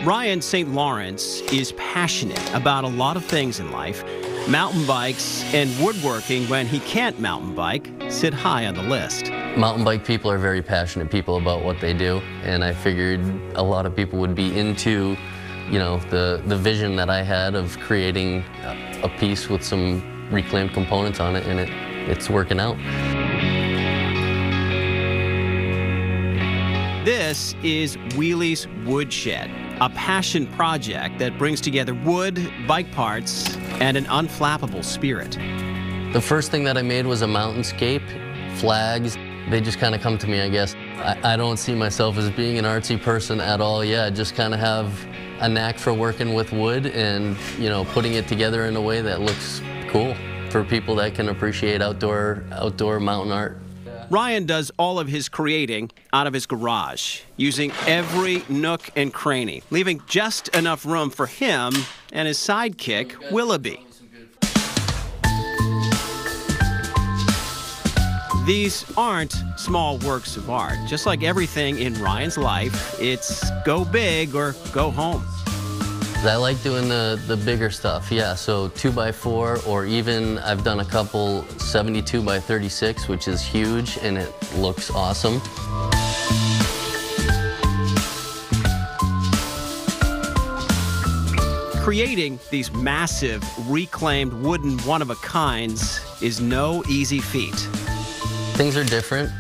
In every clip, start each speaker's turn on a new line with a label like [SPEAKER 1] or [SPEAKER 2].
[SPEAKER 1] Ryan St. Lawrence is passionate about a lot of things in life. Mountain bikes and woodworking, when he can't mountain bike, sit high on the list.
[SPEAKER 2] Mountain bike people are very passionate people about what they do, and I figured a lot of people would be into, you know, the vision that I had of creating a piece with some reclaimed components on it, and it's working out.
[SPEAKER 1] This is Wheelie's Woodshed, a passion project that brings together wood, bike parts, and an unflappable spirit.
[SPEAKER 2] The first thing that I made was a mountainscape, flags. They just kind of come to me, I guess. I don't see myself as being an artsy person at all. Yeah, I just kind of have a knack for working with wood and, you know, putting it together in a way that looks cool for people that can appreciate outdoor mountain art.
[SPEAKER 1] Ryan does all of his creating out of his garage, using every nook and cranny, leaving just enough room for him and his sidekick, Willoughby. These aren't small works of art. Just like everything in Ryan's life, it's go big or go home.
[SPEAKER 2] I like doing the bigger stuff, yeah, so 2x4, or even I've done a couple 72x36, which is huge, and it looks awesome.
[SPEAKER 1] Creating these massive, reclaimed wooden one-of-a-kinds is no easy feat.
[SPEAKER 2] Things are different.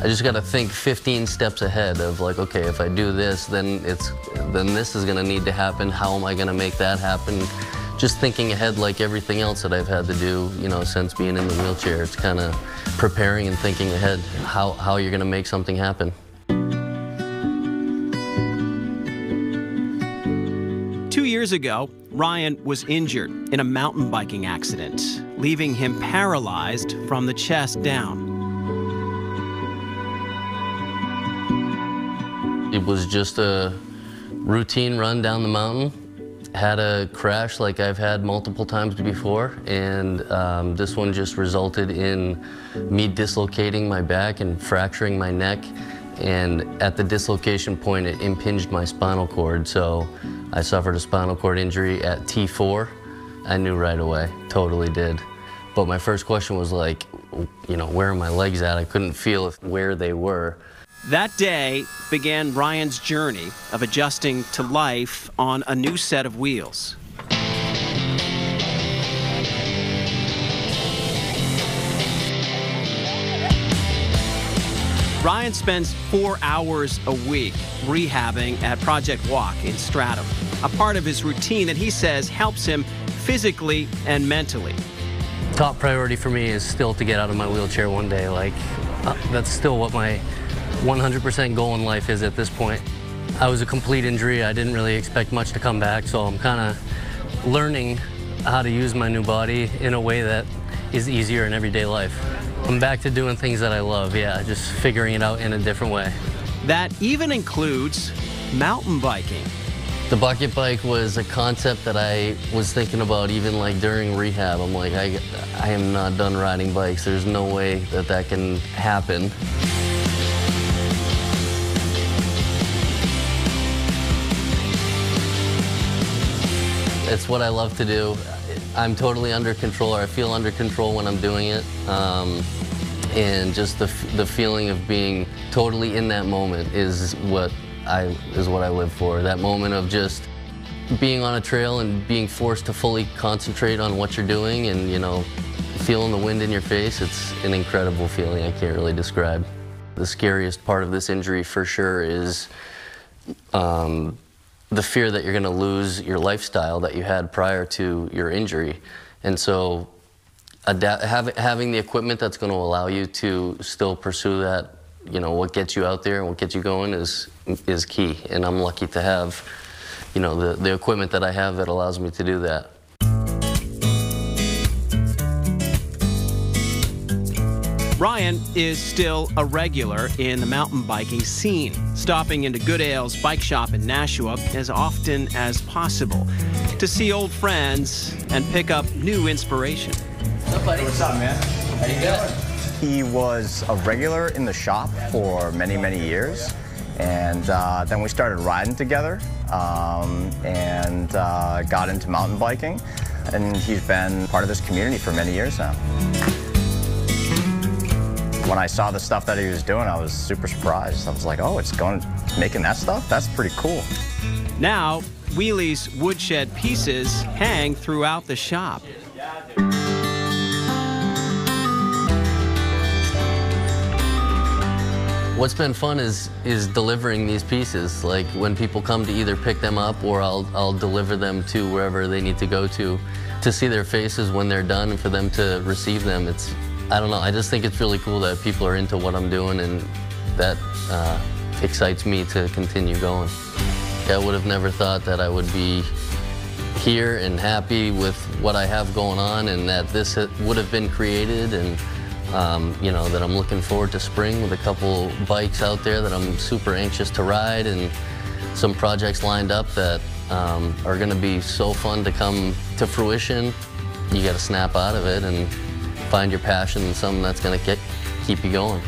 [SPEAKER 2] I just got to think 15 steps ahead of like, okay, if I do this, then this is going to need to happen. How am I going to make that happen? Just thinking ahead like everything else that I've had to do, you know, since being in the wheelchair. It's kind of preparing and thinking ahead how you're going to make something happen.
[SPEAKER 1] 2 years ago, Ryan was injured in a mountain biking accident, leaving him paralyzed from the chest down.
[SPEAKER 2] It was just a routine run down the mountain. Had a crash like I've had multiple times before, and this one just resulted in me dislocating my back and fracturing my neck. And at the dislocation point, it impinged my spinal cord, so I suffered a spinal cord injury at T4. I knew right away, totally did. But my first question was like, you know, where are my legs at? I couldn't feel where they were.
[SPEAKER 1] That day began Ryan's journey of adjusting to life on a new set of wheels. Ryan spends 4 hours a week rehabbing at Project Walk in Stratham, a part of his routine that he says helps him physically and mentally.
[SPEAKER 2] Top priority for me is still to get out of my wheelchair one day. Like, that's still what my 100% goal in life is at this point. I was a complete injury. I didn't really expect much to come back, so I'm kind of learning how to use my new body in a way that is easier in everyday life. I'm back to doing things that I love, yeah, just figuring it out in a different way.
[SPEAKER 1] That even includes mountain biking.
[SPEAKER 2] The bucket bike was a concept that I was thinking about even like during rehab. I'm like, I am not done riding bikes. There's no way that that can happen. It's what I love to do. I'm totally under control, or I feel under control when I'm doing it. And just the feeling of being totally in that moment is what I live for. That moment of just being on a trail and being forced to fully concentrate on what you're doing, and, you know, feeling the wind in your face. It's an incredible feeling I can't really describe. The scariest part of this injury for sure is the fear that you're going to lose your lifestyle that you had prior to your injury. And so having the equipment that's going to allow you to still pursue that, you know, what gets you out there and what gets you going is key. And I'm lucky to have, you know, the equipment that I have that allows me to do that.
[SPEAKER 1] Ryan is still a regular in the mountain biking scene, stopping into Good Ale's bike shop in Nashua as often as possible to see old friends and pick up new inspiration.
[SPEAKER 3] What's up, buddy? What's up, man? How you doing? He was a regular in the shop for many, many years,
[SPEAKER 4] And then we started riding together and got into mountain biking. And he's been part of this community for many years now. When I saw the stuff that he was doing, I was super surprised. I was like, oh, making that stuff? That's pretty cool.
[SPEAKER 1] Now, Wheelie's woodshed pieces hang throughout the shop.
[SPEAKER 2] What's been fun is delivering these pieces. Like when people come to either pick them up or I'll deliver them to wherever they need to go to see their faces when they're done and for them to receive them. I don't know, I just think it's really cool that people are into what I'm doing, and that excites me to continue going. I would have never thought that I would be here and happy with what I have going on, and that this would have been created, and you know, that I'm looking forward to spring with a couple bikes out there that I'm super anxious to ride, and some projects lined up that are going to be so fun to come to fruition. You got to snap out of it and find your passion in something that's going to keep you going.